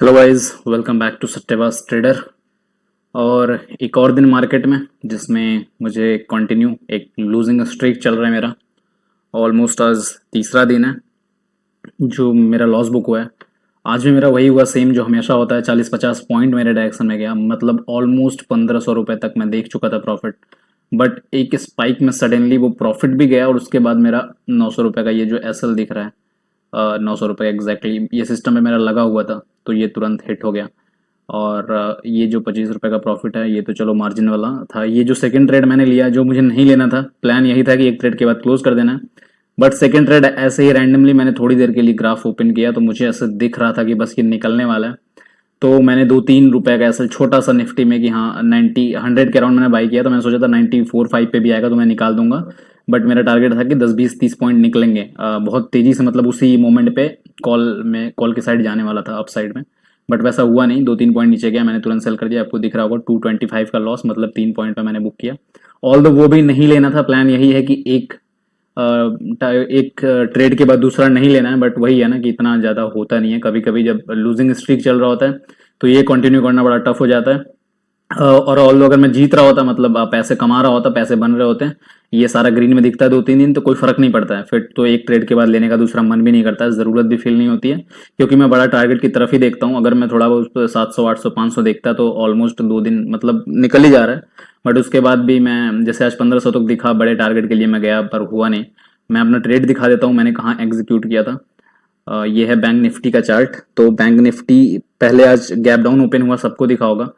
Hello guys, welcome back to सट्टेबाज trader. और एक और दिन मार्केट में जिसमें मुझे कंटिन्यू एक लूजिंग स्ट्रीक चल रहा है मेरा। ऑलमोस्ट आज तीसरा दिन है जो मेरा लॉस बुक हुआ है। आज भी मेरा वही हुआ सेम जो हमेशा होता है, 40-50 पॉइंट मेरे डायरेक्शन में गया, मतलब ऑलमोस्ट 1500 रुपये तक मैं देख चुका था प्रॉफिट। बट एक स्पाइक में सडनली वो प्रॉफिट भी गया और उसके बाद मेरा 900 रुपये का ये जो एसएल दिख रहा है, 900 रुपये एग्जैक्टली ये सिस्टम में मेरा लगा हुआ था, तो ये तुरंत हिट हो गया। और ये जो 25 रुपये का प्रॉफिट है ये तो चलो मार्जिन वाला था। ये जो सेकंड ट्रेड मैंने लिया जो मुझे नहीं लेना था, प्लान यही था कि एक ट्रेड के बाद क्लोज कर देना है। बट सेकंड ट्रेड ऐसे ही रैंडमली मैंने थोड़ी देर के लिए ग्राफ ओपन किया तो मुझे ऐसे दिख रहा था कि बस ये निकलने वाला है। तो मैंने 2-3 रुपए का ऐसा छोटा सा निफ्टी में कि हाँ 100 के अराउंड मैंने बाई किया, तो मैंने सोचा था 94-5 पे भी आएगा तो मैं निकाल दूंगा। बट मेरा टारगेट था कि 10-20-30 पॉइंट निकलेंगे बहुत तेजी से, मतलब उसी मोमेंट पे कॉल की साइड जाने वाला था, अप साइड में। बट वैसा हुआ नहीं, 2-3 पॉइंट नीचे गया, मैंने तुरंत सेल कर दिया। आपको दिख रहा होगा 225 का लॉस, मतलब 3 पॉइंट पे मैंने बुक किया। ऑल वो भी नहीं लेना था, प्लान यही है कि एक ट्रेड के बाद दूसरा नहीं लेना है। बट वही है ना कि इतना ज़्यादा होता नहीं है, कभी कभी जब लूजिंग स्ट्रीक चल रहा होता है तो ये कंटिन्यू करना बड़ा टफ हो जाता है। और ऑल अगर मैं जीत रहा होता, मतलब पैसे कमा रहा होता, पैसे बन रहे होते हैं, ये सारा ग्रीन में दिखता है 2-3 दिन, तो कोई फर्क नहीं पड़ता है। फिर तो एक ट्रेड के बाद लेने का दूसरा मन भी नहीं करता है, ज़रूरत भी फील नहीं होती है, क्योंकि मैं बड़ा टारगेट की तरफ ही देखता हूँ। अगर मैं थोड़ा बहुत 700-800-500 देखता तो ऑलमोस्ट 2 दिन मतलब निकल ही जा रहा है। बट उसके बाद भी मैं जैसे आज 1500 तक दिखा, बड़े टारगेट के लिए मैं गया पर हुआ नहीं। मैं अपना ट्रेड दिखा देता हूँ मैंने कहाँ एग्जीक्यूट किया था। ये है बैंक निफ्टी का चार्ट। तो बैंक निफ्टी पहले आज गैप डाउन ओपन हुआ, सबको दिखा होगा,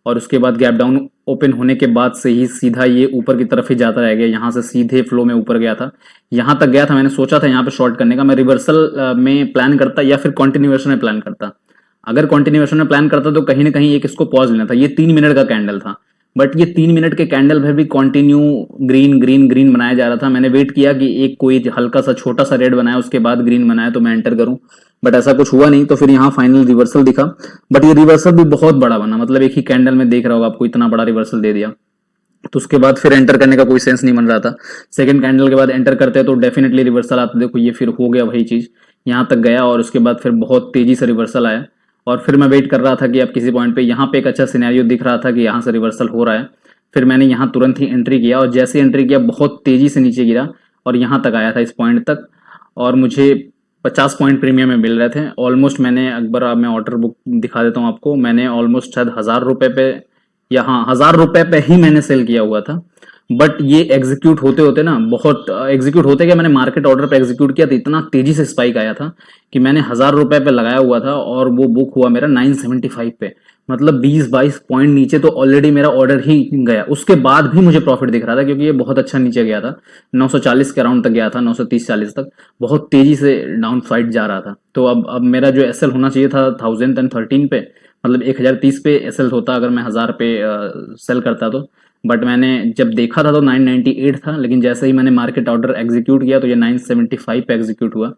और उसके बाद गैप डाउन ओपन होने के बाद से ही सीधा ये ऊपर की तरफ ही जाता रह गया, यहाँ से सीधे फ्लो में ऊपर गया था, यहाँ तक गया था। मैंने सोचा था यहाँ पे शॉर्ट करने का, मैं रिवर्सल में प्लान करता या फिर कॉन्टिन्यूएशन में प्लान करता। अगर कॉन्टिन्यूएशन में प्लान करता तो कहीं ना कहीं एक इसको पॉज लेना था। ये 3 मिनट का कैंडल था, बट ये 3 मिनट के कैंडल पर भी कंटिन्यू ग्रीन ग्रीन ग्रीन बनाया जा रहा था। मैंने वेट किया कि एक कोई हल्का सा छोटा सा रेड बनाया, उसके बाद ग्रीन बनाया तो मैं एंटर करूं, बट ऐसा कुछ हुआ नहीं। तो फिर यहाँ फाइनल रिवर्सल दिखा, बट ये रिवर्सल भी बहुत बड़ा बना, मतलब एक ही कैंडल में देख रहा होगा आपको, इतना बड़ा रिवर्सल दे दिया। तो उसके बाद फिर एंटर करने का कोई सेंस नहीं बन रहा था। सेकंड कैंडल के बाद एंटर करते हैं तो डेफिनेटली रिवर्सल आता, देखो ये फिर हो गया वही चीज, यहाँ तक गया और उसके बाद फिर बहुत तेजी से रिवर्सल आया। और फिर मैं वेट कर रहा था कि अब किसी पॉइंट पे यहाँ पे एक अच्छा सिनेरियो दिख रहा था कि यहाँ से रिवर्सल हो रहा है। फिर मैंने यहाँ तुरंत ही एंट्री किया और जैसे एंट्री किया बहुत तेजी से नीचे गिरा और यहाँ तक आया था, इस पॉइंट तक। और मुझे 50 पॉइंट प्रीमियम में मिल रहे थे ऑलमोस्ट। मैंने अकबर, अब मैं ऑर्डर बुक दिखा देता हूँ आपको, मैंने ऑलमोस्ट शायद 1000 रुपये पे या हाँ 1000 रुपये पे ही मैंने सेल किया हुआ था। बट ये एग्जीक्यूट होते होते ना, बहुत एग्जीक्यूट होते क्या, मैंने मार्केट ऑर्डर पे एग्जीक्यूट किया तो इतना तेजी से स्पाइक आया था कि मैंने 1000 रुपये पे लगाया हुआ था और वो बुक हुआ मेरा 975 पे, मतलब 20-22 पॉइंट नीचे। तो ऑलरेडी मेरा ऑर्डर ही गया, उसके बाद भी मुझे प्रॉफिट दिख रहा था क्योंकि ये बहुत अच्छा नीचे गया था, 940 के अराउंड तक गया था, 930-40 तक, बहुत तेजी से डाउन फाइट जा रहा था। तो अब मेरा जो एसएल होना चाहिए था 1013 पे, मतलब 1030 पे एसएल होता अगर मैं 1000 पे सेल करता तो। बट मैंने जब देखा था तो 998 था, लेकिन जैसे ही मैंने मार्केट ऑर्डर एग्जीक्यूट किया तो ये 975 पे एग्जीक्यूट हुआ,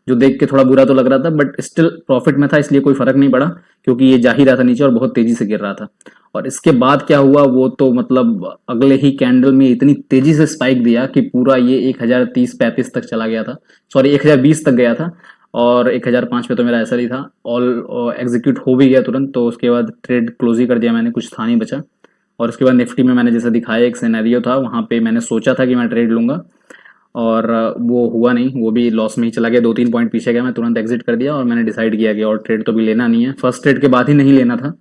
जो देख के थोड़ा बुरा तो लग रहा था, बट स्टिल प्रॉफिट में था, इसलिए कोई फर्क नहीं पड़ा क्योंकि ये जा ही रहा था नीचे और बहुत तेजी से गिर रहा था। और इसके बाद क्या हुआ वो तो मतलब अगले ही कैंडल में इतनी तेजी से स्पाइक दिया कि पूरा ये 1030-35 तक चला गया था, सॉरी 1020 तक गया था। और 1005 पे तो मेरा ऐसा ही था, ऑल एग्जीक्यूट हो भी गया तुरंत। तो उसके बाद ट्रेड क्लोज ही कर दिया मैंने, कुछ था नहीं बचा। और उसके बाद निफ्टी में मैंने जैसे दिखाया एक सिनेरियो था, वहाँ पे मैंने सोचा था कि मैं ट्रेड लूंगा और वो हुआ नहीं, वो भी लॉस में ही चला गया, 2-3 पॉइंट पीछे गया, मैं तुरंत एग्जिट कर दिया और मैंने डिसाइड किया कि और ट्रेड तो भी लेना नहीं है, फर्स्ट ट्रेड के बाद ही नहीं लेना था।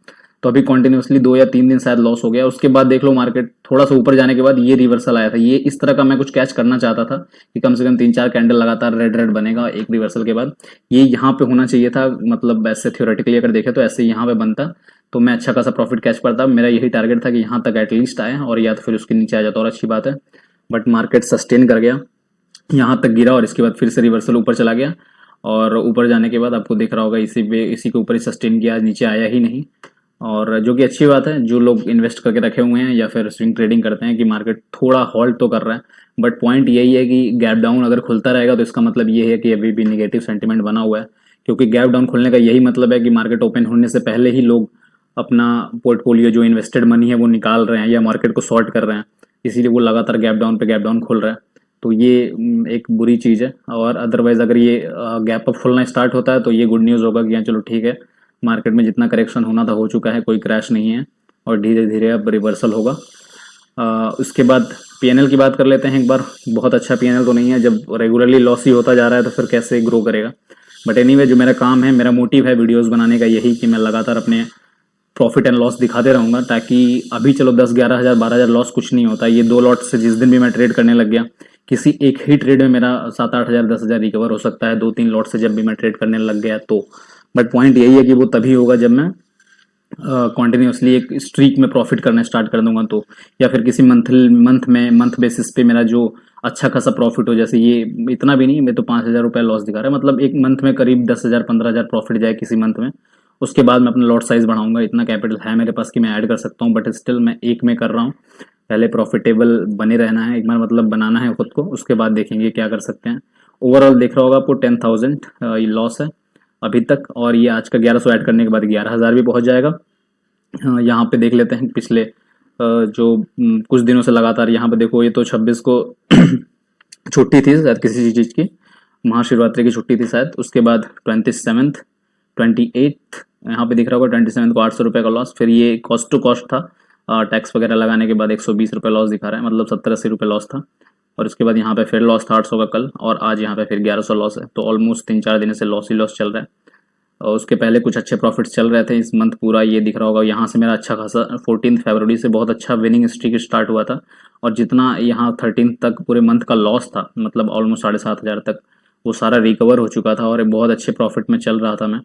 तो अभी कंटिन्यूसली 2 या 3 दिन शायद लॉस हो गया। उसके बाद देख लो मार्केट थोड़ा सा ऊपर जाने के बाद ये रिवर्सल आया था, ये इस तरह का मैं कुछ कैच करना चाहता था कि कम से कम 3-4 कैंडल लगातार रेड रेड बनेगा एक रिवर्सल के बाद, ये यहाँ पे होना चाहिए था। मतलब ऐसे थ्योरेटिकली अगर देखे तो ऐसे यहाँ पे बनता तो मैं अच्छा खासा प्रॉफिट कैच करता। मेरा यही टारगेट था कि यहाँ तक एटलीस्ट आए और या तो फिर उसके नीचे आ जाता और अच्छी बात है। बट मार्केट सस्टेन कर गया, यहाँ तक गिरा और इसके बाद फिर से रिवर्सल ऊपर चला गया। और ऊपर जाने के बाद आपको दिख रहा होगा इसी के ऊपर ही सस्टेन किया, नीचे आया ही नहीं। और जो कि अच्छी बात है, जो लोग इन्वेस्ट करके रखे हुए हैं या फिर स्विंग ट्रेडिंग करते हैं, कि मार्केट थोड़ा हॉल्ट तो कर रहा है। बट पॉइंट यही है कि गैप डाउन अगर खुलता रहेगा तो इसका मतलब ये है कि अभी भी निगेटिव सेंटिमेंट बना हुआ है, क्योंकि गैप डाउन खुलने का यही मतलब है कि मार्केट ओपन होने से पहले ही लोग अपना पोर्टफोलियो जो इन्वेस्टेड मनी है वो निकाल रहे हैं या मार्केट को शॉर्ट कर रहे हैं, इसीलिए वो लगातार गैप डाउन पे गैप डाउन खुल रहा है। तो ये एक बुरी चीज़ है। और अदरवाइज अगर ये गैप अप खुलना स्टार्ट होता है तो ये गुड न्यूज़ होगा कि हाँ चलो ठीक है, मार्केट में जितना करेक्शन होना था हो चुका है, कोई क्रैश नहीं है और धीरे धीरे अब रिवर्सल होगा। उसके बाद पीएनएल की बात कर लेते हैं एक बार। बहुत अच्छा पीएनएल तो नहीं है, जब रेगुलरली लॉस ही होता जा रहा है तो फिर कैसे ग्रो करेगा। बट एनीवे जो मेरा काम है, मेरा मोटिव है वीडियोस बनाने का यही कि मैं लगातार अपने प्रॉफिट एंड लॉस दिखाते रहूँगा, ताकि अभी चलो 10-11 हज़ार 12 हज़ार लॉस कुछ नहीं होता। ये 2 लॉट से जिस दिन भी मैं ट्रेड करने लग गया, किसी एक ही ट्रेड में मेरा 7-8 हज़ार 10 हज़ार रिकवर हो सकता है 2-3 लॉट से जब भी मैं ट्रेड करने लग गया तो। बट पॉइंट यही है कि वो तभी होगा जब मैं कॉन्टिन्यूसली एक स्ट्रीक में प्रॉफिट करना स्टार्ट कर दूंगा तो, या फिर किसी मंथ बेसिस पे मेरा जो अच्छा खासा प्रॉफिट हो। जैसे ये इतना भी नहीं, मैं तो 5,000 रुपये लॉस दिखा रहा है, मतलब एक मंथ में करीब 10,000 15,000 प्रॉफिट जाए किसी मंथ में, उसके बाद मैं अपना लॉट साइज बढ़ाऊंगा। इतना कैपिटल है मेरे पास कि मैं ऐड कर सकता हूँ, बट स्टिल मैं एक में कर रहा हूँ। पहले प्रॉफिटेबल बने रहना है एक बार, मतलब बनाना है खुद को, उसके बाद देखेंगे क्या कर सकते हैं। ओवरऑल देख रहा होगा आपको 10,000 ये लॉस है अभी तक, और ये आज का 1100 ऐड करने के बाद 11,000 भी पहुंच जाएगा। यहाँ पे देख लेते हैं पिछले जो कुछ दिनों से लगातार, यहाँ पे देखो ये तो 26 को छुट्टी थी शायद किसी चीज़ की, महाशिवरात्रि की छुट्टी थी शायद। उसके बाद 27th 28th यहाँ पे दिख रहा होगा 27 को 800 रुपये का लॉस। फिर ये कॉस्ट टू कॉस्ट था, टैक्स वगैरह लगाने के बाद 120 रुपये लॉस दिखा रहा है, मतलब 70-80 रुपये लॉस था। और उसके बाद यहाँ पे फिर लॉस था 800 का कल, और आज यहाँ पे फिर 1100 लॉस है। तो ऑलमोस्ट 3-4 दिन से लॉस ही लॉस चल रहा है। और उसके पहले कुछ अच्छे प्रॉफिट्स चल रहे थे इस मंथ पूरा, ये दिख रहा होगा यहाँ से मेरा अच्छा खासा 14 फरवरी से बहुत अच्छा विनिंग स्ट्रीक स्टार्ट हुआ था। और जितना यहाँ 13 तक पूरे मंथ का लॉस था, मतलब ऑलमोस्ट 7,500 तक, वो सारा रिकवर हो चुका था और एक बहुत अच्छे प्रॉफिट में चल रहा था मैं।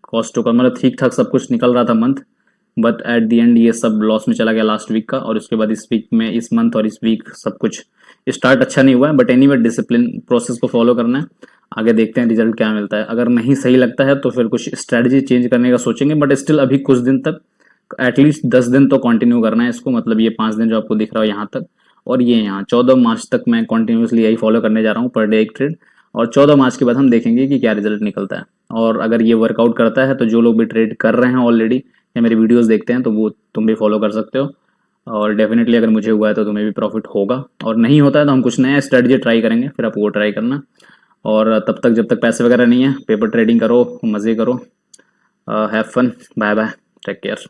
कॉस्ट टू मतलब ठीक ठाक सब कुछ निकल रहा था month, but at the and ये सब लॉस में चला गया लास्ट वीक का। और उसके बाद इस वीक में, इस मंथ और इस वीक सब कुछ स्टार्ट अच्छा नहीं हुआ है। बट एनीवे डिसिप्लिन प्रोसेस को फॉलो करना है, आगे देखते हैं रिजल्ट क्या मिलता है। अगर नहीं सही लगता है तो फिर कुछ स्ट्रेटजी चेंज करने का सोचेंगे, बट स्टिल अभी कुछ दिन तक एटलीस्ट 10 दिन तो कंटिन्यू करना है इसको। मतलब ये 5 दिन जो आपको दिख रहा है यहाँ तक, और ये यहाँ 14 मार्च तक मैं कंटिन्यूसली यही फॉलो करने जा रहा हूँ, पर डे एक ट्रेड। और 14 मार्च के बाद हम देखेंगे कि क्या रिजल्ट निकलता है। और अगर ये वर्कआउट करता है तो जो लोग भी ट्रेड कर रहे हैं ऑलरेडी या मेरी वीडियोस देखते हैं, तो वो तुम भी फॉलो कर सकते हो। और डेफिनेटली अगर मुझे हुआ है तो तुम्हें भी प्रॉफिट होगा, और नहीं होता है तो हम कुछ नया स्ट्रेटजी ट्राई करेंगे, फिर आप वो ट्राई करना। और तब तक जब तक पैसे वगैरह नहीं है, पेपर ट्रेडिंग करो, मज़े करो, have fun, bye bye, take care.